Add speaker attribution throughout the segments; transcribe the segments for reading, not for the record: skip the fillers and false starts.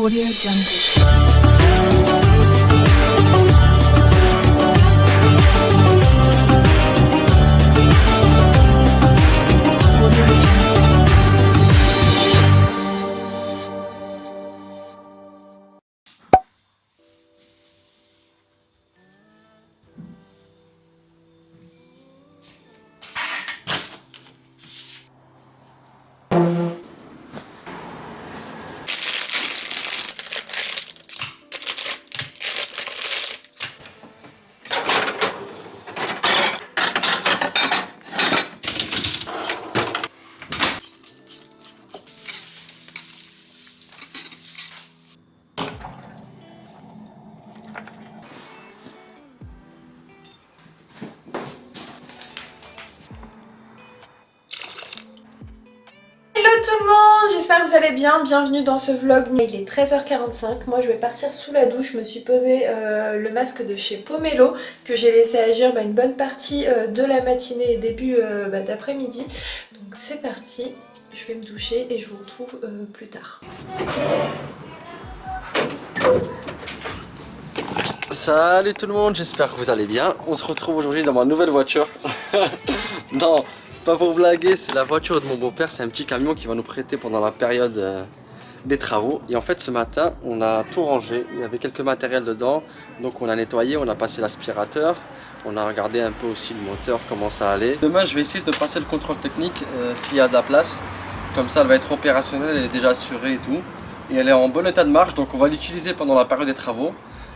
Speaker 1: Audio Jungle.
Speaker 2: Hello tout le monde, j'espère que vous allez bien, bienvenue dans ce vlog. Il est 13h45, moi je vais partir sous la douche, je me suis posé le masque de chez Pomelo que j'ai laissé agir une bonne partie de la matinée et début d'après-midi. Donc c'est parti, je vais me doucher et je vous retrouve plus tard.
Speaker 3: Salut tout le monde, j'espère que vous allez bien. On se retrouve aujourd'hui dans ma nouvelle voiture. Non, pas pour blaguer, c'est la voiture de mon beau-père, c'est un petit camion qu'il va nous prêter pendant la période des travaux. Et en fait ce matin, on a tout rangé, il y avait quelques matériels dedans. Donc on a nettoyé, on a passé l'aspirateur, on a regardé un peu aussi le moteur, comment ça allait. Demain je vais essayer de passer le contrôle technique s'il y a de la place. Comme ça elle va être opérationnelle, elle est déjà assurée et tout. Et elle est en bon état de marche, donc on va l'utiliser pendant la période des travaux.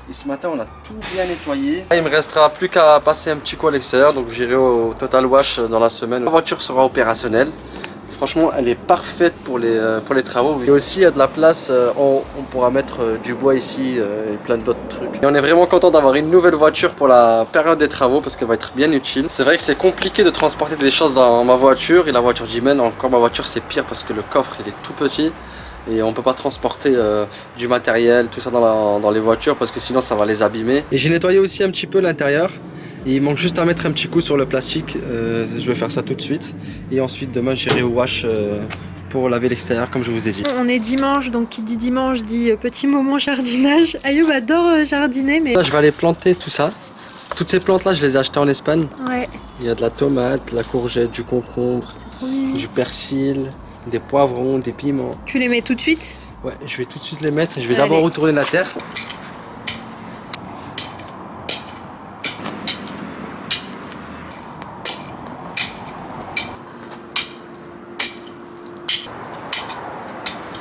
Speaker 3: Et ce matin on a tout bien nettoyé. Il me restera plus qu'à passer un petit coup à l'extérieur, donc j'irai au Total Wash dans la semaine. La voiture sera opérationnelle. Franchement elle est parfaite pour les travaux. Et aussi il y a de la place, on pourra mettre du bois ici et plein d'autres trucs. Et on est vraiment content d'avoir une nouvelle voiture pour la période des travaux parce qu'elle va être bien utile. C'est vrai que c'est compliqué de transporter des choses dans ma voiture et la voiture d'Imen. Encore ma voiture c'est pire parce que le coffre il est tout petit. Et on peut pas transporter du matériel, tout ça dans les voitures parce que sinon ça va les abîmer. Et j'ai nettoyé aussi un petit peu l'intérieur. Il manque juste à mettre un petit coup sur le plastique. Je vais faire ça tout de suite. Et ensuite demain j'irai au wash pour laver l'extérieur comme je vous ai dit.
Speaker 2: On est dimanche, donc qui dit dimanche dit petit moment jardinage. Ayoub adore jardiner mais...
Speaker 3: Là je vais aller planter tout ça. Toutes ces plantes là je les ai achetées en Espagne.
Speaker 2: Ouais.
Speaker 3: Il y a de la tomate, de la courgette, du concombre, du persil, des poivrons, des piments.
Speaker 2: Tu les mets tout de suite?
Speaker 3: Ouais, je vais tout de suite les mettre. Je vais d'abord retourner la terre.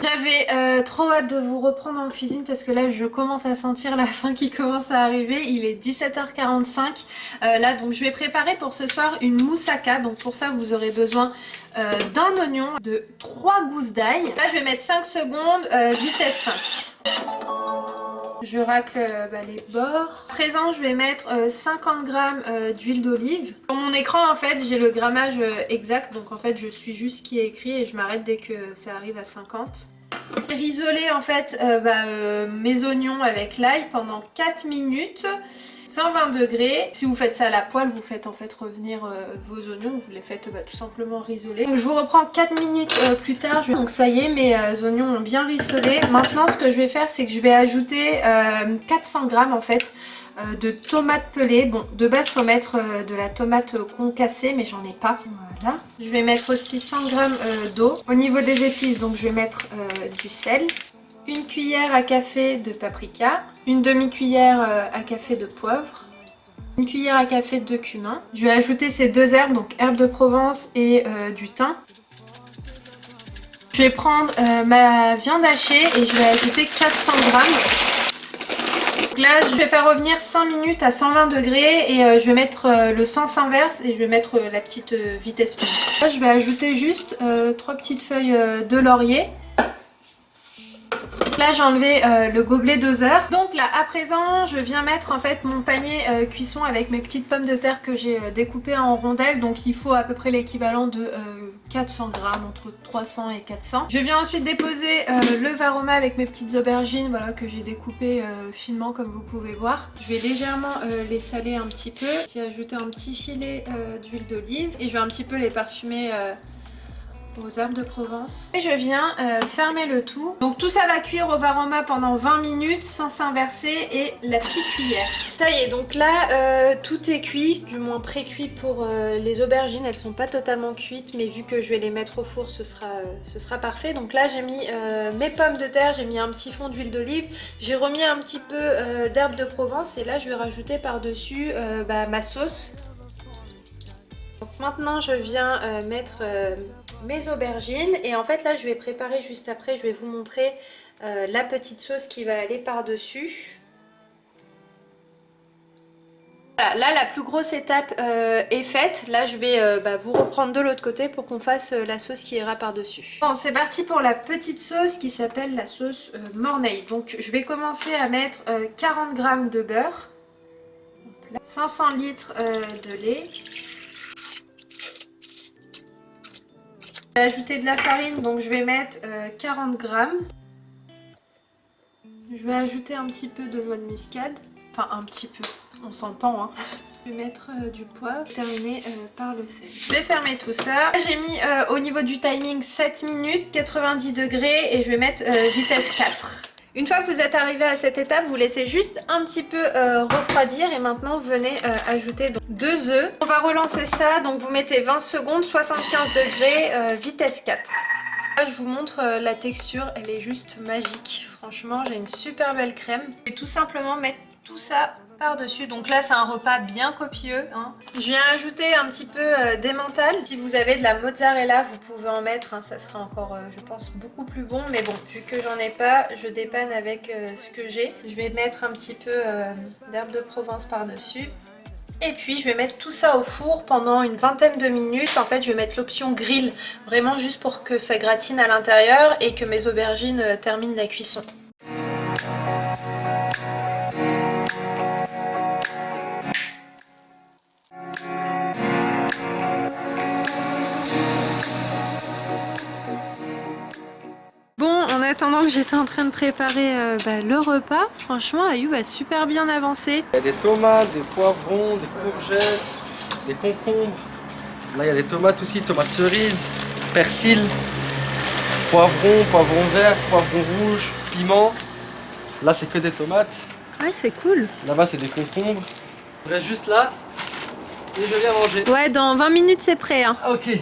Speaker 2: J'avais trop hâte de vous reprendre en cuisine parce que là je commence à sentir la faim qui commence à arriver. Il est 17h45 là, donc je vais préparer pour ce soir une moussaka. Donc pour ça vous aurez besoin d'un oignon, de 3 gousses d'ail. Là je vais mettre 5 secondes, vitesse 5. Je racle les bords. À présent je vais mettre 50 g d'huile d'olive. Sur mon écran en fait j'ai le grammage exact, donc en fait je suis juste ce qui est écrit et je m'arrête dès que ça arrive à 50. J'ai risolé en fait mes oignons avec l'ail pendant 4 minutes. 120 degrés. Si vous faites ça à la poêle, vous faites en fait revenir vos oignons, vous les faites tout simplement risoler. Donc je vous reprends 4 minutes plus tard. Donc ça y est, mes oignons ont bien rissolé. Maintenant ce que je vais faire, c'est que je vais ajouter 400 g en fait de tomates pelées. Bon, de base faut mettre de la tomate concassée, mais j'en ai pas. Voilà. Je vais mettre aussi 100 g d'eau. Au niveau des épices, donc je vais mettre du sel. Une cuillère à café de paprika, une demi-cuillère à café de poivre, une cuillère à café de cumin. Je vais ajouter ces deux herbes, donc herbes de Provence et du thym. Je vais prendre ma viande hachée et je vais ajouter 400 g. Donc là je vais faire revenir 5 minutes à 120 degrés et je vais mettre le sens inverse et je vais mettre la petite vitesse 1. Là je vais ajouter juste 3 petites feuilles de laurier. Là j'ai enlevé le gobelet doseur. Donc là à présent je viens mettre en fait mon panier cuisson avec mes petites pommes de terre que j'ai découpées en rondelles. Donc il faut à peu près l'équivalent de 400 g, entre 300 et 400. Je viens ensuite déposer le varoma avec mes petites aubergines, voilà, que j'ai découpées finement comme vous pouvez voir. Je vais légèrement les saler un petit peu. J'ai ajouté un petit filet d'huile d'olive et je vais un petit peu les parfumer aux herbes de Provence. Et je viens fermer le tout. Donc tout ça va cuire au Varoma pendant 20 minutes sans s'inverser et la petite cuillère. Ça y est, donc là tout est cuit, du moins pré-cuit pour les aubergines. Elles sont pas totalement cuites, mais vu que je vais les mettre au four, ce sera parfait. Donc là j'ai mis mes pommes de terre, j'ai mis un petit fond d'huile d'olive, j'ai remis un petit peu d'herbes de Provence et là je vais rajouter par-dessus ma sauce. Donc maintenant je viens mettre mes aubergines et en fait là je vais préparer juste après, je vais vous montrer la petite sauce qui va aller par-dessus. Voilà, là la plus grosse étape est faite, là je vais vous reprendre de l'autre côté pour qu'on fasse la sauce qui ira par-dessus. Bon, c'est parti pour la petite sauce qui s'appelle la sauce Mornay. Donc je vais commencer à mettre 40 g de beurre, 500 litres de lait. Je vais ajouter de la farine, donc je vais mettre 40 g. Je vais ajouter un petit peu de noix de muscade, enfin un petit peu, on s'entend hein. Je vais mettre du poivre, terminer par le sel. Je vais fermer tout ça. J'ai mis au niveau du timing 7 minutes, 90 degrés et je vais mettre vitesse 4. Une fois que vous êtes arrivé à cette étape, vous laissez juste un petit peu refroidir et maintenant vous venez ajouter donc 2 œufs. On va relancer ça, donc vous mettez 20 secondes, 75 degrés, vitesse 4. Là, je vous montre la texture, elle est juste magique. Franchement, j'ai une super belle crème. Je vais tout simplement mettre tout ça par-dessus. Donc là, c'est un repas bien copieux, hein. Je viens ajouter un petit peu d'emmental. Si vous avez de la mozzarella, vous pouvez en mettre, hein. Ça sera encore, je pense, beaucoup plus bon. Mais bon, vu que j'en ai pas, je dépanne avec ce que j'ai. Je vais mettre un petit peu d'herbe de Provence par-dessus. Et puis je vais mettre tout ça au four pendant une vingtaine de minutes. En fait je vais mettre l'option grill, vraiment juste pour que ça gratine à l'intérieur et que mes aubergines terminent la cuisson. En attendant que j'étais en train de préparer le repas, franchement Ayoub a super bien avancé.
Speaker 3: Il y a des tomates, des poivrons, des courgettes, des concombres. Là il y a des tomates aussi, tomates cerises, persil, poivron vert, poivron rouge, piment. Là c'est que des tomates.
Speaker 2: Ouais, c'est cool.
Speaker 3: Là-bas c'est des concombres. Je reste juste là et je viens manger.
Speaker 2: Ouais, dans 20 minutes c'est prêt hein.
Speaker 3: Ok.